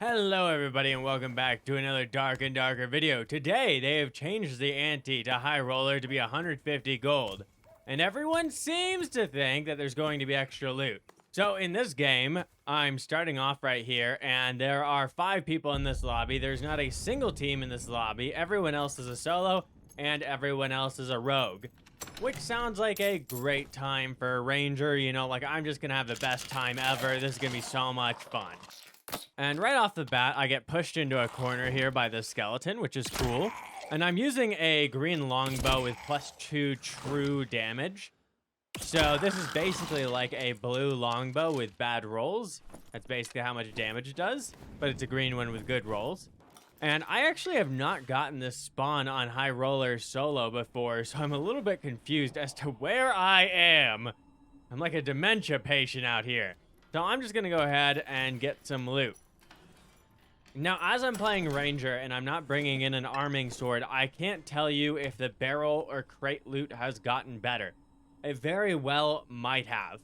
Hello everybody and welcome back to another dark and darker video. Today they have changed the ante to Highroller to be 150 gold. And everyone seems to think that there's going to be extra loot. So in this game, I'm starting off right here and there are 5 people in this lobby. There's not a single team in this lobby. Everyone else is a solo and everyone else is a rogue. Which sounds like a great time for a ranger, you know, like I'm just gonna have the best time ever. This is gonna be so much fun. And right off the bat, I get pushed into a corner here by the skeleton, which is cool. And I'm using a green longbow with +2 true damage. So this is basically like a blue longbow with bad rolls. That's basically how much damage it does, but it's a green one with good rolls. And I actually have not gotten this spawn on Highroller solo before, so I'm a little bit confused as to where I am. I'm like a dementia patient out here. So I'm just gonna go ahead and get some loot. Now, as I'm playing Ranger and I'm not bringing in an arming sword, I can't tell you if the barrel or crate loot has gotten better. It very well might have.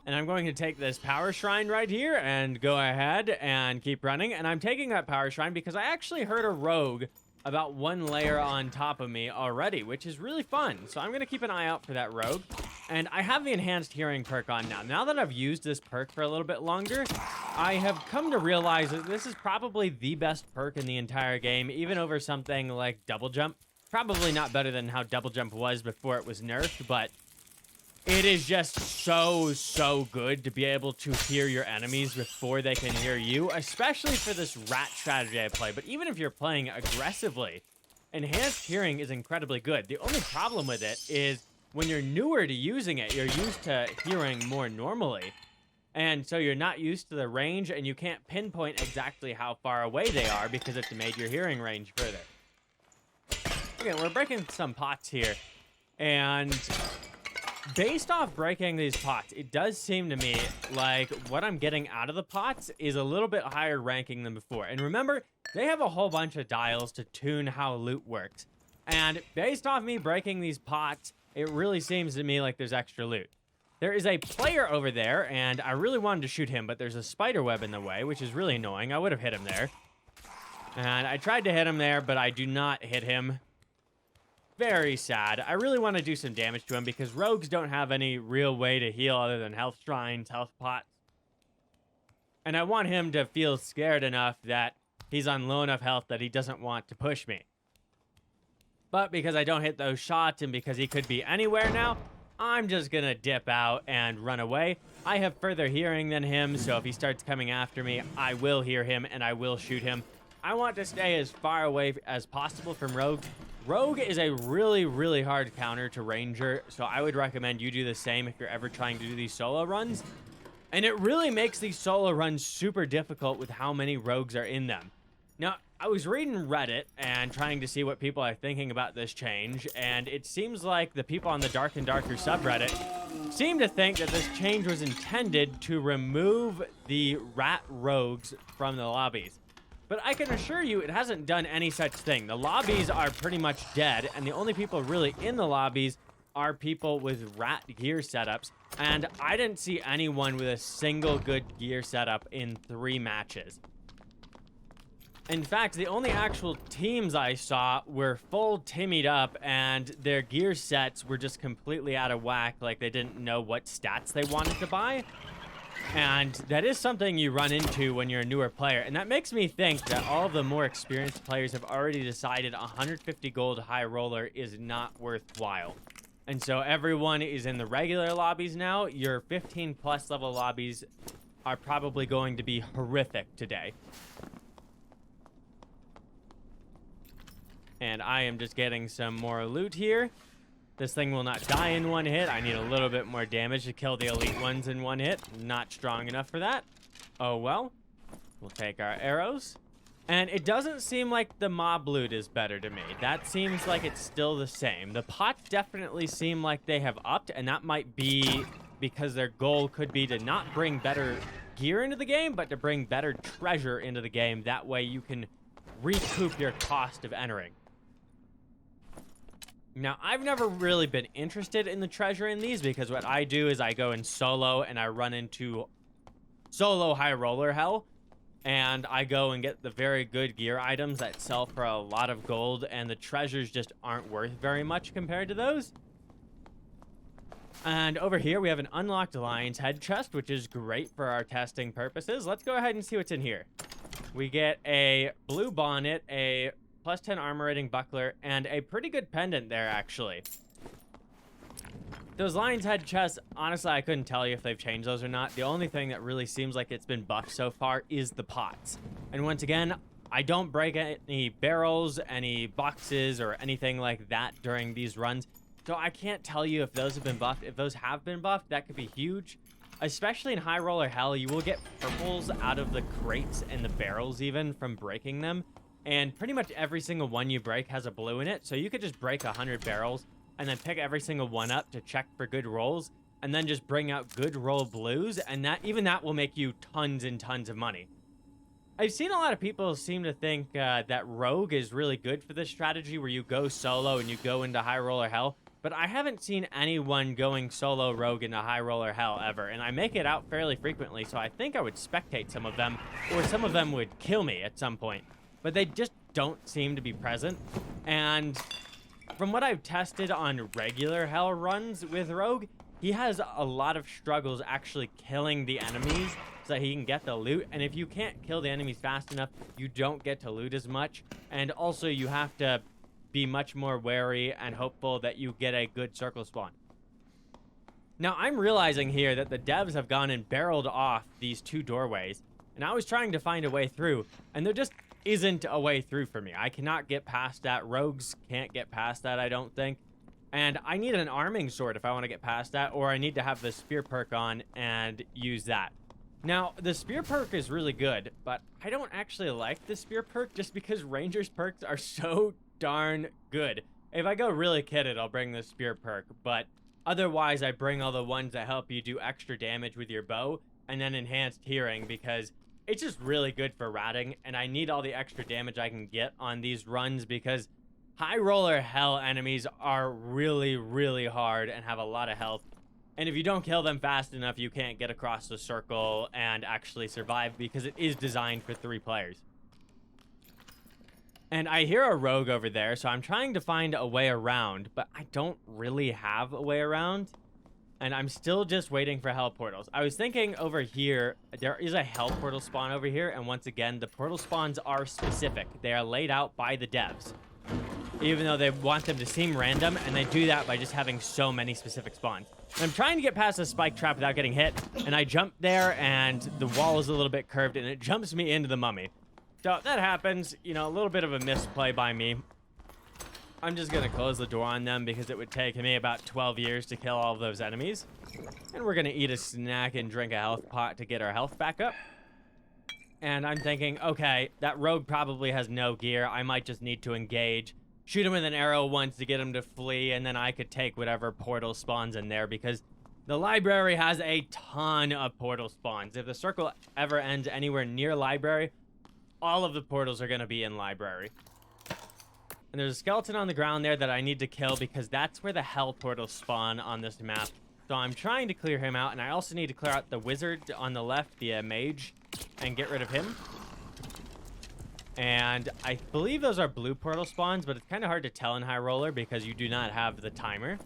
And I'm going to take this power shrine right here and go ahead and keep running. And I'm taking that power shrine because I actually heard a rogue about 1 layer on top of me already, which is really fun. So I'm gonna keep an eye out for that rogue. And I have the enhanced hearing perk on now. Now that I've used this perk for a little bit longer, I have come to realize that this is probably the best perk in the entire game, even over something like double jump. Probably not better than how double jump was before it was nerfed, but it is just so good to be able to hear your enemies before they can hear you, especially for this rat strategy I play. But even if you're playing aggressively, enhanced hearing is incredibly good. The only problem with it is when you're newer to using it, you're used to hearing more normally. And so you're not used to the range and you can't pinpoint exactly how far away they are because it's made your hearing range further. Okay, we're breaking some pots here. And based off breaking these pots, it does seem to me like what I'm getting out of the pots is a little bit higher ranking than before. And remember, they have a whole bunch of dials to tune how loot works. And based off me breaking these pots, it really seems to me like there's extra loot. There is a player over there, and I really wanted to shoot him, but there's a spider web in the way, which is really annoying. I would have hit him there. And I tried to hit him there, but I do not hit him. Very sad. I really want to do some damage to him because rogues don't have any real way to heal other than health shrines, health pots. And I want him to feel scared enough that he's on low enough health that he doesn't want to push me. But because I don't hit those shots and because he could be anywhere now, I'm just gonna dip out and run away. I have further hearing than him, so if he starts coming after me, I will hear him and I will shoot him. I want to stay as far away as possible from Rogue. Rogue is a really hard counter to Ranger, so I would recommend you do the same if you're ever trying to do these solo runs. And it really makes these solo runs super difficult with how many rogues are in them. Now, I was reading Reddit and trying to see what people are thinking about this change, and it seems like the people on the Dark and Darker subreddit seem to think that this change was intended to remove the rat rogues from the lobbies. But I can assure you it hasn't done any such thing. The lobbies are pretty much dead, and the only people really in the lobbies are people with rat gear setups, and I didn't see anyone with a single good gear setup in 3 matches. In fact, the only actual teams I saw were full timmied up and their gear sets were just completely out of whack, like they didn't know what stats they wanted to buy. And that is something you run into when you're a newer player. And that makes me think that all of the more experienced players have already decided 150 gold Highroller is not worthwhile. And so everyone is in the regular lobbies now. Your 15 plus level lobbies are probably going to be horrific today. And I am just getting some more loot here. This thing will not die in 1 hit. I need a little bit more damage to kill the elite ones in 1 hit. Not strong enough for that. Oh well. We'll take our arrows. And it doesn't seem like the mob loot is better to me. That seems like it's still the same. The pots definitely seem like they have upped, and that might be because their goal could be to not bring better gear into the game, but to bring better treasure into the game. That way you can recoup your cost of entering. Now, I've never really been interested in the treasure in these because what I do is I go in solo and I run into solo Highroller hell. and I go and get the very good gear items that sell for a lot of gold, and the treasures just aren't worth very much compared to those. And over here, we have an unlocked Lion's Head chest, which is great for our testing purposes. Let's go ahead and see what's in here. We get a blue bonnet, a +10 armor rating buckler, and a pretty good pendant there, actually. Those Lion's Head chests, honestly, I couldn't tell you if they've changed those or not. The only thing that really seems like it's been buffed so far is the pots. And once again, I don't break any barrels, any boxes, or anything like that during these runs. So I can't tell you if those have been buffed. If those have been buffed, that could be huge. Especially in Highroller Hell, you will get purples out of the crates and the barrels even from breaking them. And pretty much every single one you break has a blue in it. So you could just break 100 barrels and then pick every single one up to check for good rolls. And then just bring out good roll blues. And even that will make you tons and tons of money. I've seen a lot of people seem to think that Rogue is really good for this strategy where you go solo and you go into Highroller Hell. But I haven't seen anyone going solo Rogue into Highroller Hell ever, and I make it out fairly frequently, so I think I would spectate some of them, or some of them would kill me at some point. But they just don't seem to be present, and from what I've tested on regular Hell runs with Rogue, he has a lot of struggles actually killing the enemies so that he can get the loot, and if you can't kill the enemies fast enough, you don't get to loot as much, and also you have to be much more wary and hopeful that you get a good circle spawn. Now, I'm realizing here that the devs have gone and barreled off these two doorways, and I was trying to find a way through, and there just isn't a way through for me. I cannot get past that. Rogues can't get past that, I don't think. And I need an arming sword if I want to get past that, or I need to have the spear perk on and use that. Now, the spear perk is really good, but I don't actually like the spear perk just because Ranger's perks are so darn good. If I go really kitted, I'll bring the spear perk, but otherwise I bring all the ones that help you do extra damage with your bow and then enhanced hearing because it's just really good for ratting, and I need all the extra damage I can get on these runs because Highroller Hell enemies are really, really hard and have a lot of health. And if you don't kill them fast enough, you can't get across the circle and actually survive because it is designed for 3 players. And I hear a rogue over there, so I'm trying to find a way around, but I don't really have a way around. And I'm still just waiting for hell portals. I was thinking over here, there is a hell portal spawn over here, and once again, the portal spawns are specific. They are laid out by the devs, even though they want them to seem random, and they do that by just having so many specific spawns. And I'm trying to get past a spike trap without getting hit, and I jump there, and the wall is a little bit curved, and it jumps me into the mummy. So that happens, you know, a little bit of a misplay by me. I'm just going to close the door on them because it would take me about 12 years to kill all of those enemies. And we're going to eat a snack and drink a health pot to get our health back up. And I'm thinking, okay, that rogue probably has no gear. I might just need to engage. Shoot him with an arrow once to get him to flee, and then I could take whatever portal spawns in there because the library has a ton of portal spawns. If the circle ever ends anywhere near library, all of the portals are going to be in library. And there's a skeleton on the ground there that I need to kill because that's where the hell portals spawn on this map. So I'm trying to clear him out, and I also need to clear out the wizard on the left, the mage, and get rid of him. And I believe those are blue portal spawns, but it's kind of hard to tell in Highroller because you do not have the timer.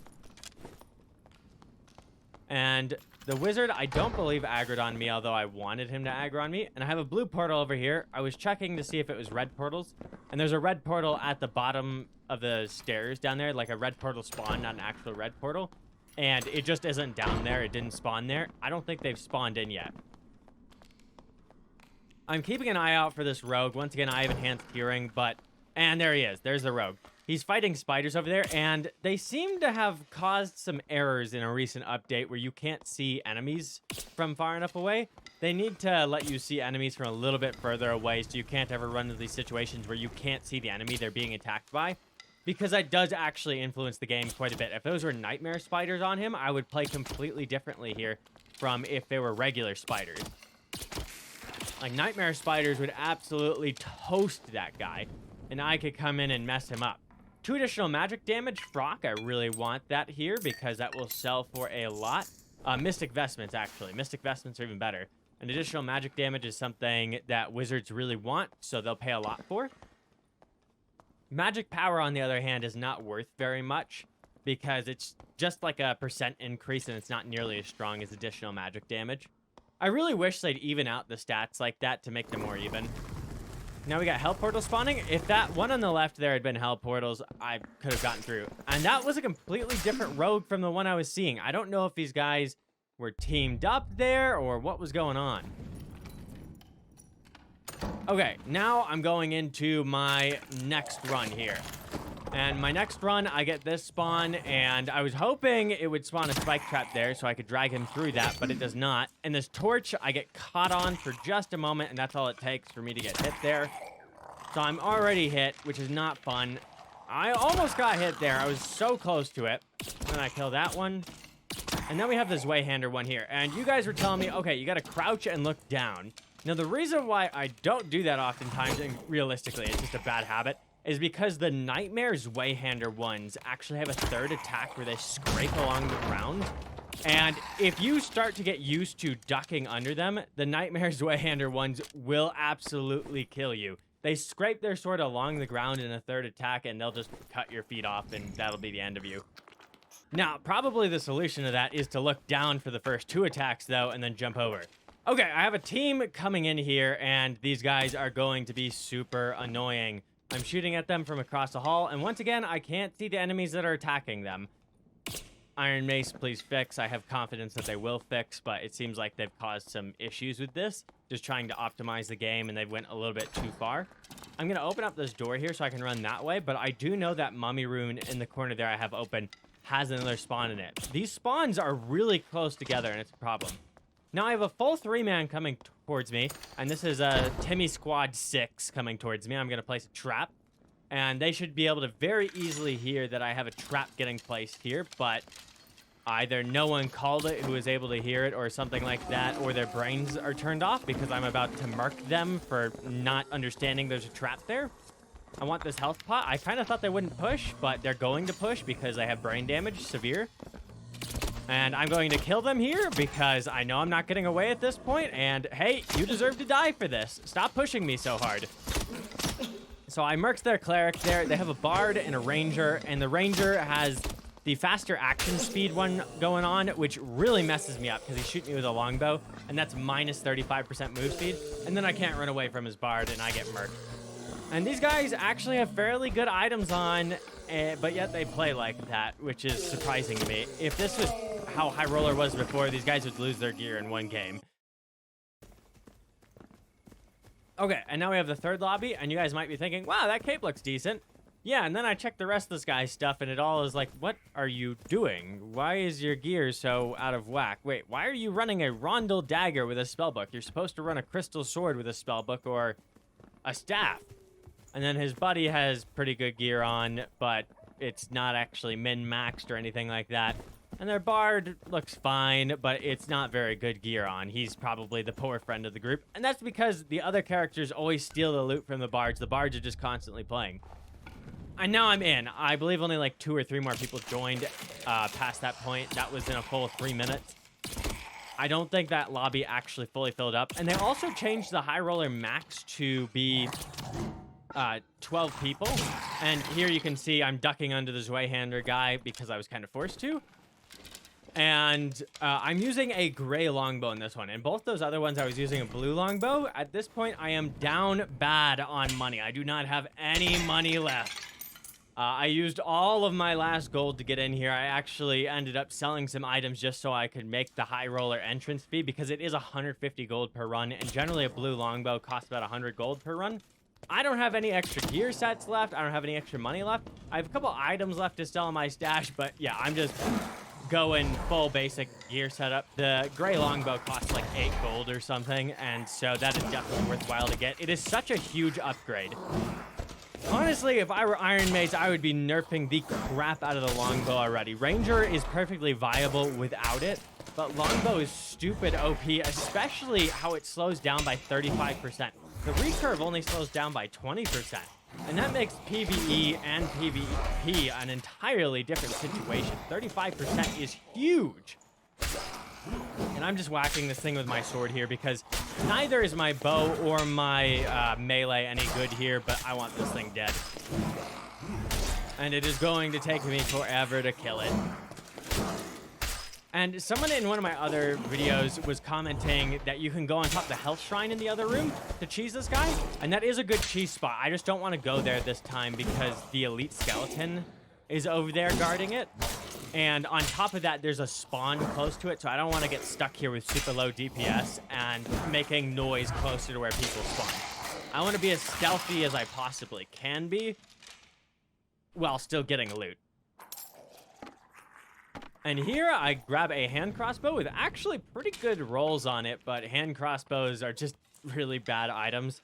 And the wizard, I don't believe aggroed on me, although I wanted him to aggro on me. And I have a blue portal over here. I was checking to see if it was red portals. And there's a red portal at the bottom of the stairs down there, like a red portal spawn, not an actual red portal. And it just isn't down there. It didn't spawn there. I don't think they've spawned in yet. I'm keeping an eye out for this rogue. Once again, I have enhanced hearing, but... And there he is. There's the rogue. He's fighting spiders over there, and they seem to have caused some errors in a recent update where you can't see enemies from far enough away. They need to let you see enemies from a little bit further away so you can't ever run into these situations where you can't see the enemy they're being attacked by, because that does actually influence the game quite a bit. If those were nightmare spiders on him, I would play completely differently here from if they were regular spiders. Like, nightmare spiders would absolutely toast that guy, and I could come in and mess him up. 2 additional magic damage. Frock, I really want that here because that will sell for a lot. Mystic Vestments, actually. Mystic Vestments are even better. And additional magic damage is something that wizards really want, so they'll pay a lot for. Magic power, on the other hand, is not worth very much because it's just like a % increase and it's not nearly as strong as additional magic damage. I really wish they'd even out the stats like that to make them more even. Now we got hell portals spawning. If that one on the left there had been hell portals, I could have gotten through. And that was a completely different rogue from the one I was seeing. I don't know if these guys were teamed up there or what was going on. Okay, now I'm going into my next run here. And my next run, I get this spawn, and I was hoping it would spawn a spike trap there so I could drag him through that, but it does not. And this torch, I get caught on for just a moment, and that's all it takes for me to get hit there. So I'm already hit, which is not fun. I almost got hit there. I was so close to it. And I kill that one. And then we have this Wayhander one here. And you guys were telling me, okay, you got to crouch and look down. Now, the reason why I don't do that oftentimes, and realistically, it's just a bad habit, is because the Nightmare's Wayhander ones actually have a third attack where they scrape along the ground. And if you start to get used to ducking under them, the Nightmare's Wayhander ones will absolutely kill you. They scrape their sword along the ground in a third attack, and they'll just cut your feet off, and that'll be the end of you. Now, probably the solution to that is to look down for the first 2 attacks, though, and then jump over. Okay, I have a team coming in here, and these guys are going to be super annoying. I'm shooting at them from across the hall, and once again, I can't see the enemies that are attacking them. Iron Mace, please fix. I have confidence that they will fix, but it seems like they've caused some issues with this. Just trying to optimize the game, and they went a little bit too far. I'm going to open up this door here so I can run that way, but I do know that Mummy Rune in the corner there I have open has another spawn in it. These spawns are really close together, and it's a problem. Now I have a full 3-man coming towards me, and this is a Timmy Squad 6 coming towards me. I'm going to place a trap, and they should be able to very easily hear that I have a trap getting placed here, but either no one called it who was able to hear it or something like that, or their brains are turned off because I'm about to murk them for not understanding there's a trap there. I want this health pot. I kind of thought they wouldn't push, but they're going to push because they have brain damage, severe. And I'm going to kill them here because I know I'm not getting away at this point. And hey, you deserve to die for this. Stop pushing me so hard. So I murked their cleric there. They have a bard and a ranger, and the ranger has the faster action speed one going on, which really messes me up because he's shooting me with a longbow, and that's minus 35% move speed. And then I can't run away from his bard, and I get murked. And these guys actually have fairly good items on, but yet they play like that, which is surprising to me. If this was how Highroller was before, these guys would lose their gear in one game. Okay, and now we have the third lobby, and you guys might be thinking, wow, that cape looks decent. Yeah, and then I checked the rest of this guy's stuff, and it all is like, what are you doing? Why is your gear so out of whack? Wait, why are you running a Rondel dagger with a spellbook? You're supposed to run a crystal sword with a spellbook or a staff. And then his buddy has pretty good gear on, but it's not actually min-maxed or anything like that. And their bard looks fine, but it's not very good gear on. He's probably the poor friend of the group. And that's because the other characters always steal the loot from the bards. The bards are just constantly playing. And now I'm in. I believe only like 2 or 3 more people joined past that point. That was in a full 3 minutes. I don't think that lobby actually fully filled up. And they also changed the Highroller max to be 12 people. And here you can see I'm ducking under the Zweihander guy because I was kind of forced to. And I'm using a gray longbow in this one. And both those other ones I was using a blue longbow. At this point, I am down bad on money. I do not have any money left. I used all of my last gold to get in here. I actually ended up selling some items just so I could make the Highroller entrance fee because it is 150 gold per run. And generally a blue longbow costs about 100 gold per run. I don't have any extra gear sets left. I don't have any extra money left. I have a couple items left to sell in my stash, but yeah, I'm just going full basic gear setup. The gray longbow costs like 8 gold or something, and so that is definitely worthwhile to get. It is such a huge upgrade. Honestly, if I were Iron Mace, I would be nerfing the crap out of the longbow already. Ranger is perfectly viable without it, but longbow is stupid OP, especially how it slows down by 35%. The recurve only slows down by 20%, and that makes PvE and PvP an entirely different situation. 35% is huge. And I'm just whacking this thing with my sword here because neither is my bow or my melee any good here, but I want this thing dead. And it is going to take me forever to kill it. And someone in one of my other videos was commenting that you can go on top of the health shrine in the other room to cheese this guy. And that is a good cheese spot. I just don't want to go there this time because the elite skeleton is over there guarding it. And on top of that, there's a spawn close to it. So I don't want to get stuck here with super low DPS and making noise closer to where people spawn. I want to be as stealthy as I possibly can be while still getting loot. And here I grab a hand crossbow with actually pretty good rolls on it, but hand crossbows are just really bad items.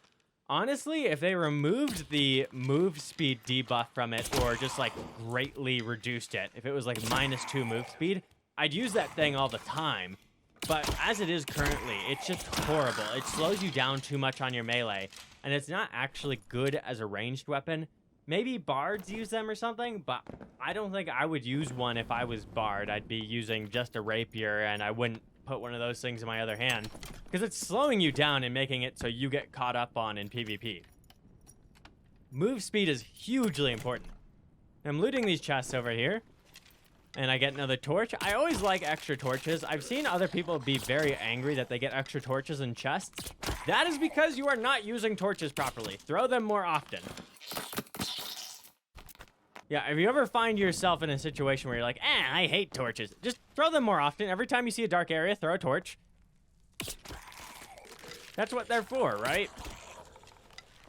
Honestly, if they removed the move speed debuff from it or just like greatly reduced it, if it was like -2 move speed, I'd use that thing all the time. But as it is currently, it's just horrible. It slows you down too much on your melee, and it's not actually good as a ranged weapon. Maybe bards use them or something, but I don't think I would use one if I was bard. I'd be using just a rapier, and I wouldn't put one of those things in my other hand because it's slowing you down and making it so you get caught up on in PvP. Move speed is hugely important. I'm looting these chests over here, and I get another torch. I always like extra torches. I've seen other people be very angry that they get extra torches in chests. That is because you are not using torches properly. Throw them more often. Yeah, if you ever find yourself in a situation where you're like, I hate torches, just throw them more often. Every time you see a dark area, throw a torch. That's what they're for, right?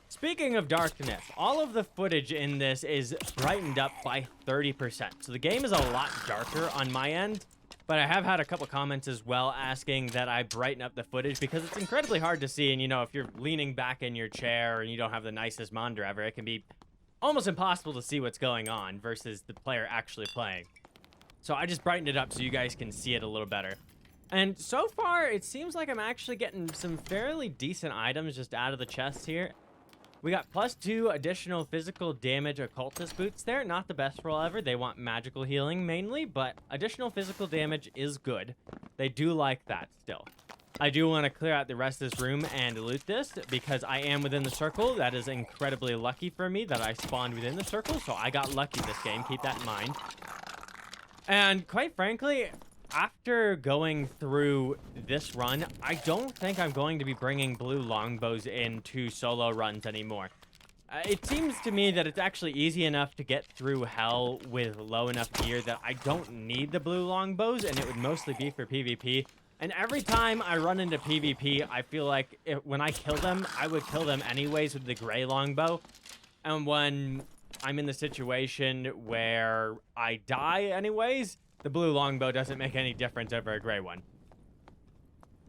Speaking of darkness, all of the footage in this is brightened up by 30%. So the game is a lot darker on my end, but I have had a couple comments as well asking that I brighten up the footage because it's incredibly hard to see. And, you know, if you're leaning back in your chair and you don't have the nicest monitor ever, it can be almost impossible to see what's going on versus the player actually playing. So I just brightened it up so you guys can see it a little better. And so far, it seems like I'm actually getting some fairly decent items just out of the chest here. We got +2 additional physical damage occultist boots there. Not the best roll ever. They want magical healing mainly, but additional physical damage is good. They do like that still. I do want to clear out the rest of this room and loot this because I am within the circle. That is incredibly lucky for me that I spawned within the circle, so I got lucky this game. Keep that in mind. And quite frankly, after going through this run, I don't think I'm going to be bringing blue longbows into solo runs anymore. It seems to me that it's actually easy enough to get through hell with low enough gear that I don't need the blue longbows, and it would mostly be for PvP. And every time I run into PvP, I feel like when I kill them, I would kill them anyways with the gray longbow. And when I'm in the situation where I die anyways, the blue longbow doesn't make any difference over a gray one.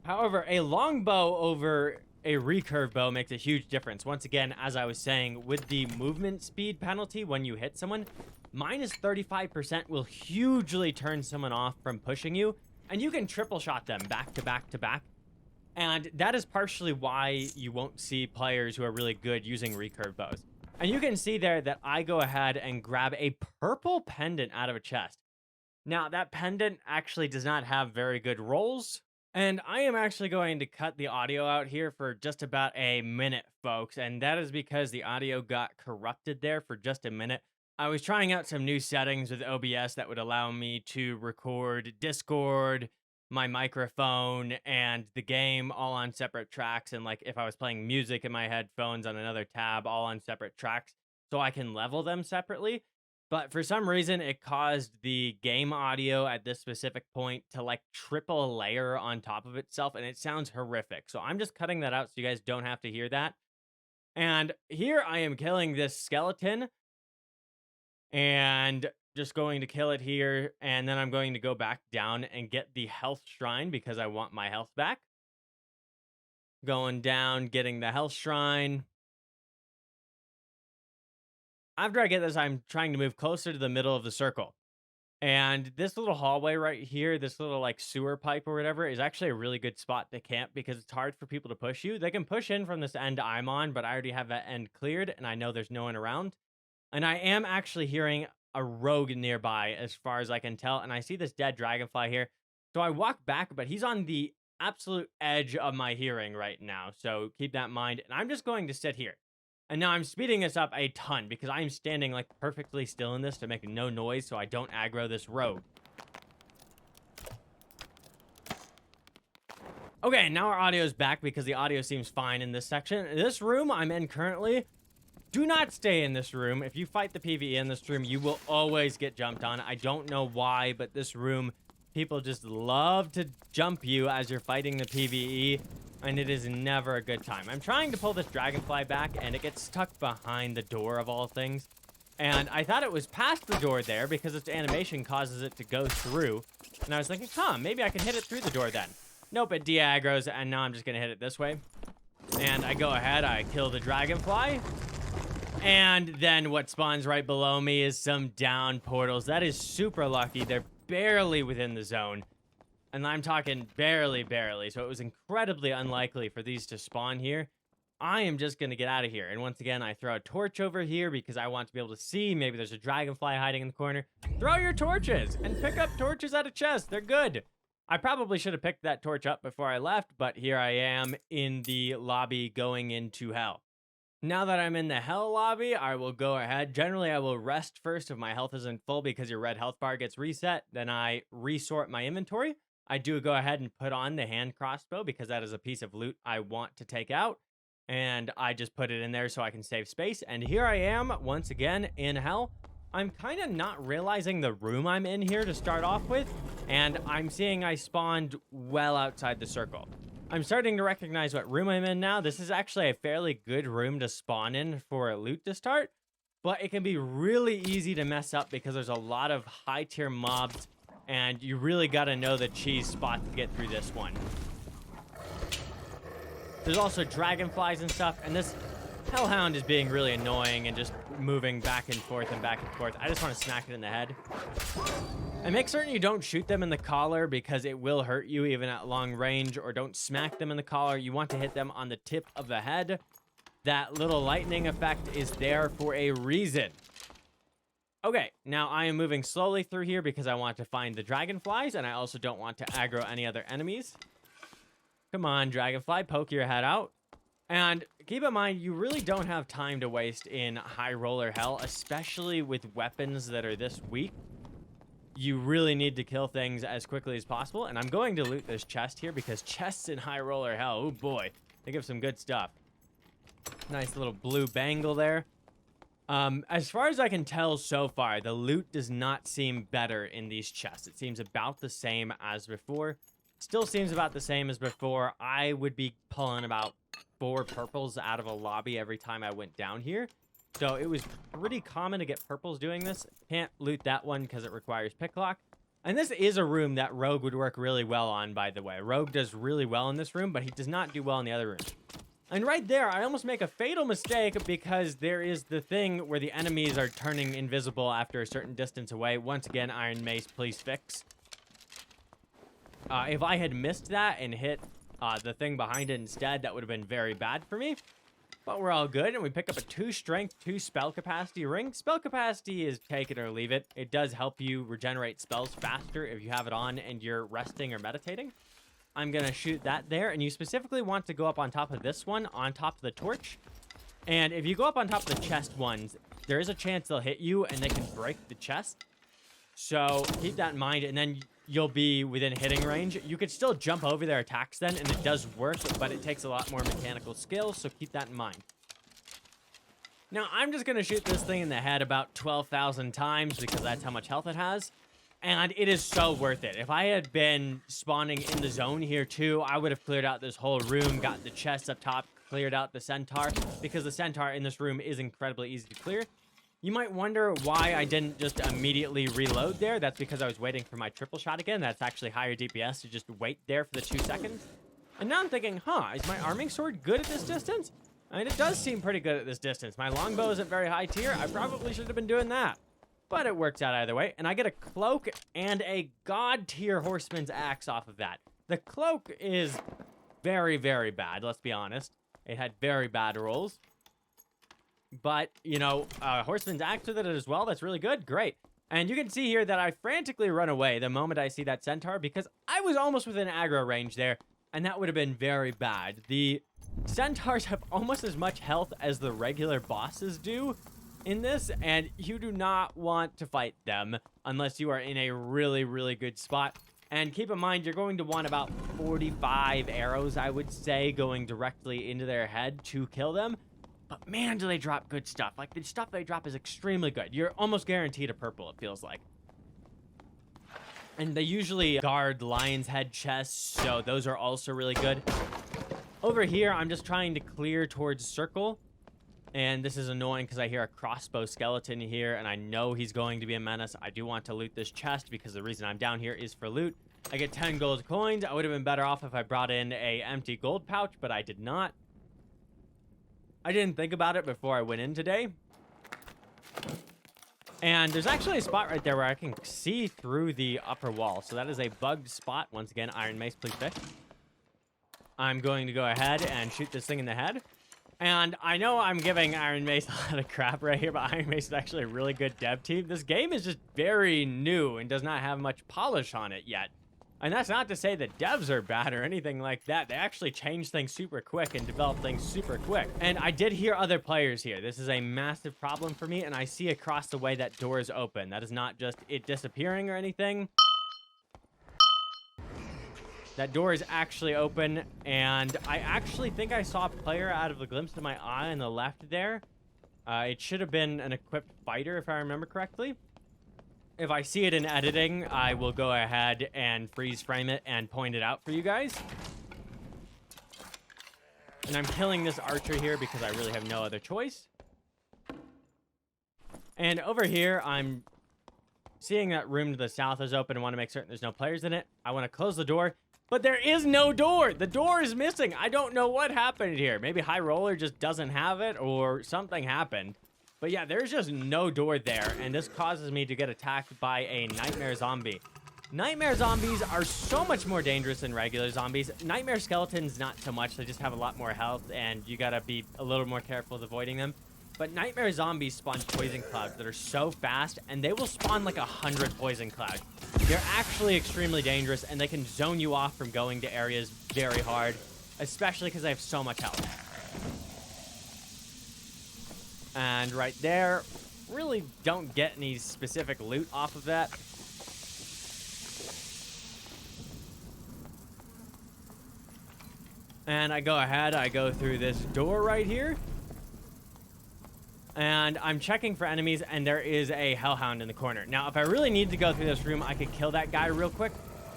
However, a longbow over a recurve bow makes a huge difference. Once again, as I was saying, with the movement speed penalty when you hit someone, -35% will hugely turn someone off from pushing you. And you can triple shot them back to back to back. And that is partially why you won't see players who are really good using recurve bows. And you can see there that I go ahead and grab a purple pendant out of a chest. Now, that pendant actually does not have very good rolls. And I am actually going to cut the audio out here for just about a minute, folks. And that is because the audio got corrupted there for just a minute. I was trying out some new settings with OBS that would allow me to record Discord, my microphone, and the game all on separate tracks. And like if I was playing music in my headphones on another tab, all on separate tracks, so I can level them separately. But for some reason, it caused the game audio at this specific point to like triple layer on top of itself, and it sounds horrific. So I'm just cutting that out so you guys don't have to hear that. And here I am killing this skeleton. And just going to kill it here, and then I'm going to go back down and get the health shrine because I want my health back. Going down, getting the health shrine. After I get this, I'm trying to move closer to the middle of the circle. And this little hallway right here, this little like sewer pipe or whatever, is actually a really good spot to camp because it's hard for people to push you. They can push in from this end I'm on, but I already have that end cleared, and I know there's no one around. And I am actually hearing a rogue nearby as far as I can tell. And I see this dead dragonfly here. So I walk back, but he's on the absolute edge of my hearing right now. So keep that in mind. And I'm just going to sit here. And now I'm speeding this up a ton because I'm standing like perfectly still in this to make no noise so I don't aggro this rogue. Okay, now our audio is back because the audio seems fine in this section. This room I'm in currently, do not stay in this room. If you fight the PvE in this room, you will always get jumped on. I don't know why, but this room, people just love to jump you as you're fighting the PvE, and it is never a good time. I'm trying to pull this dragonfly back, and it gets stuck behind the door of all things. And I thought it was past the door there because its animation causes it to go through. And I was thinking, maybe I can hit it through the door then. Nope, it de-aggroes, and now I'm just going to hit it this way. And I go ahead, I kill the dragonfly. And then what spawns right below me is some down portals. That is super lucky. They're barely within the zone. And I'm talking barely. So it was incredibly unlikely for these to spawn here. I am just going to get out of here. And once again, I throw a torch over here because I want to be able to see. Maybe there's a dragonfly hiding in the corner. Throw your torches and pick up torches out of chests. They're good. I probably should have picked that torch up before I left, but here I am in the lobby going into hell. Now that I'm in the hell lobby, I will go ahead. Generally, I will rest first if my health isn't full because your red health bar gets reset. Then I resort my inventory. I do go ahead and put on the hand crossbow because that is a piece of loot I want to take out. And I just put it in there so I can save space. And here I am, once again, in hell. I'm kind of not realizing the room I'm in here to start off with, and I'm seeing I spawned well outside the circle. I'm starting to recognize what room I'm in now. This is actually a fairly good room to spawn in for a loot to start, but it can be really easy to mess up because there's a lot of high-tier mobs, and you really got to know the cheese spot to get through this one. There's also dragonflies and stuff, and this hellhound is being really annoying and just moving back and forth and back and forth. I just want to smack it in the head. And make certain you don't shoot them in the collar because it will hurt you even at long range, or don't smack them in the collar. You want to hit them on the tip of the head. That little lightning effect is there for a reason. Okay, now I am moving slowly through here because I want to find the dragonflies, and I also don't want to aggro any other enemies. Come on, dragonfly, poke your head out. And keep in mind, you really don't have time to waste in high roller hell, especially with weapons that are this weak. You really need to kill things as quickly as possible. And I'm going to loot this chest here because chests in high roller hell, oh boy, they give some good stuff. Nice little blue bangle there. As far as I can tell so far, the loot does not seem better in these chests. It seems about the same as before. Still seems about the same as before. I would be pulling about 4 purples out of a lobby every time I went down here. So it was pretty common to get purples doing this. Can't loot that one because it requires picklock. And this is a room that Rogue would work really well on, by the way. Rogue does really well in this room, but he does not do well in the other room. And right there, I almost make a fatal mistake because there is the thing where the enemies are turning invisible after a certain distance away. Once again, Iron Mace, please fix. If I had missed that and hit the thing behind it instead, that would have been very bad for me. But we're all good, and we pick up a 2 strength, 2 spell capacity ring. Spell capacity is take it or leave it. It does help you regenerate spells faster if you have it on and you're resting or meditating. I'm going to shoot that there, and you specifically want to go up on top of this one, on top of the torch. And if you go up on top of the chest ones, there is a chance they'll hit you and they can break the chest. So keep that in mind, and then you'll be within hitting range. You could still jump over their attacks then, and it does work, but it takes a lot more mechanical skill, so keep that in mind. Now, I'm just going to shoot this thing in the head about 12,000 times because that's how much health it has, and it is so worth it. If I had been spawning in the zone here too, I would have cleared out this whole room, got the chest up top, cleared out the centaur, because the centaur in this room is incredibly easy to clear. You might wonder why I didn't just immediately reload there. That's because I was waiting for my triple shot again. That's actually higher DPS to just wait there for the 2 seconds. And now I'm thinking, is my arming sword good at this distance? I mean, it does seem pretty good at this distance. My longbow isn't very high tier. I probably should have been doing that. But it works out either way. And I get a cloak and a god tier horseman's axe off of that. The cloak is very, very bad, let's be honest. It had very bad rolls. But, you know, Horseman's Axe with it as well. That's really good. Great. And you can see here that I frantically run away the moment I see that centaur because I was almost within aggro range there, and that would have been very bad. The centaurs have almost as much health as the regular bosses do in this, and you do not want to fight them unless you are in a really, really good spot. And keep in mind, you're going to want about 45 arrows, I would say, going directly into their head to kill them. But man, do they drop good stuff. Like, the stuff they drop is extremely good. You're almost guaranteed a purple, it feels like. And they usually guard lion's head chests, so those are also really good. Over here, I'm just trying to clear towards circle. And this is annoying because I hear a crossbow skeleton here, and I know he's going to be a menace. I do want to loot this chest because the reason I'm down here is for loot. I get 10 gold coins. I would have been better off if I brought in a empty gold pouch, but I did not. I didn't think about it before I went in today. And there's actually a spot right there where I can see through the upper wall. So that is a bugged spot. Once again, Iron Mace, please fish. I'm going to go ahead and shoot this thing in the head. And I know I'm giving Iron Mace a lot of crap right here, but Iron Mace is actually a really good dev team. This game is just very new and does not have much polish on it yet. And that's not to say that devs are bad or anything like that. They actually change things super quick and develop things super quick. And I did hear other players here. This is a massive problem for me, and I see across the way that door is open. That is not just it disappearing or anything. That door is actually open, and I actually think I saw a player out of the glimpse of my eye on the left there. It should have been an equipped fighter, if I remember correctly. If I see it in editing, I will go ahead and freeze frame it and point it out for you guys. And I'm killing this archer here because I really have no other choice. And over here, I'm seeing that room to the south is open and want to make certain there's no players in it. I want to close the door. But there is no door. The door is missing. I don't know what happened here. Maybe Highroller just doesn't have it or something happened. But yeah, there's just no door there. And this causes me to get attacked by a nightmare zombie. Nightmare zombies are so much more dangerous than regular zombies. Nightmare skeletons, not so much. They just have a lot more health and you gotta be a little more careful with avoiding them. But nightmare zombies spawn poison clouds that are so fast, and they will spawn like 100 poison clouds. They're actually extremely dangerous, and they can zone you off from going to areas very hard, especially because they have so much health. And right there, really don't get any specific loot off of that. And I go ahead, I go through this door right here. And I'm checking for enemies, and there is a hellhound in the corner. Now, if I really need to go through this room, I could kill that guy real quick.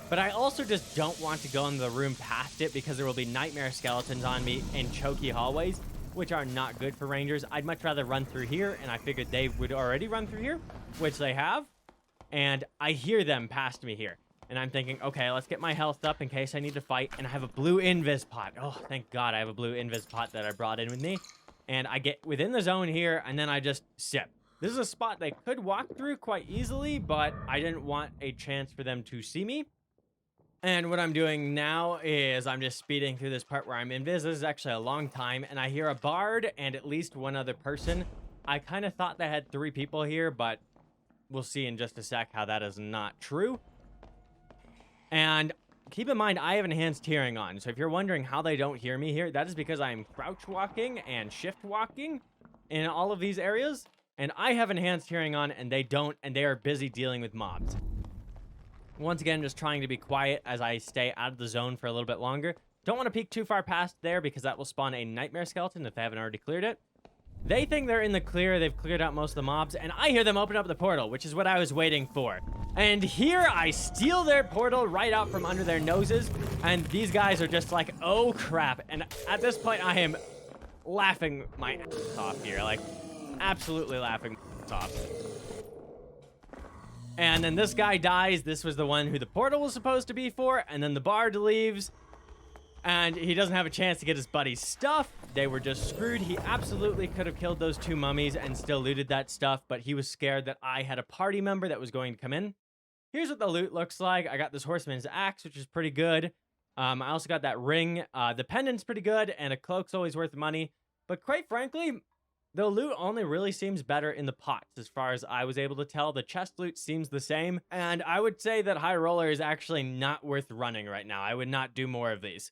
But I also just don't want to go in the room past it because there will be nightmare skeletons on me in choky hallways, which are not good for rangers. I'd much rather run through here, and I figured they would already run through here, which they have. And I hear them past me here. And I'm thinking, okay, let's get my health up in case I need to fight. And I have a blue invis pot. Oh, thank God I have a blue invis pot that I brought in with me. And I get within the zone here, and then I just sip. This is a spot they could walk through quite easily, but I didn't want a chance for them to see me. And what I'm doing now is I'm just speeding through this part where I'm invis. This is actually a long time, and I hear a bard and at least one other person. I kind of thought they had 3 people here, but we'll see in just a sec how that is not true. And keep in mind, I have enhanced hearing on, so if you're wondering how they don't hear me here, that is because I'm crouch walking and shift walking in all of these areas, and I have enhanced hearing on, and they don't, and they are busy dealing with mobs. Once again, just trying to be quiet as I stay out of the zone for a little bit longer. Don't want to peek too far past there because that will spawn a nightmare skeleton if they haven't already cleared it. They think they're in the clear. They've cleared out most of the mobs, and I hear them open up the portal, which is what I was waiting for. And here I steal their portal right out from under their noses, and these guys are just like, oh crap. And at this point, I am laughing my ass off here, like absolutely laughing my ass off. And then this guy dies. This was the one who the portal was supposed to be for, and then the bard leaves. And he doesn't have a chance to get his buddy's stuff. They were just screwed. He absolutely could have killed those 2 mummies and still looted that stuff, but he was scared that I had a party member that was going to come in. Here's what the loot looks like. I got this horseman's axe, which is pretty good. I also got that ring. The pendant's pretty good, and a cloak's always worth money. But quite frankly, The loot only really seems better in the pots. As far as I was able to tell, the chest loot seems the same, and I would say that Highroller is actually not worth running right now. I would not do more of these.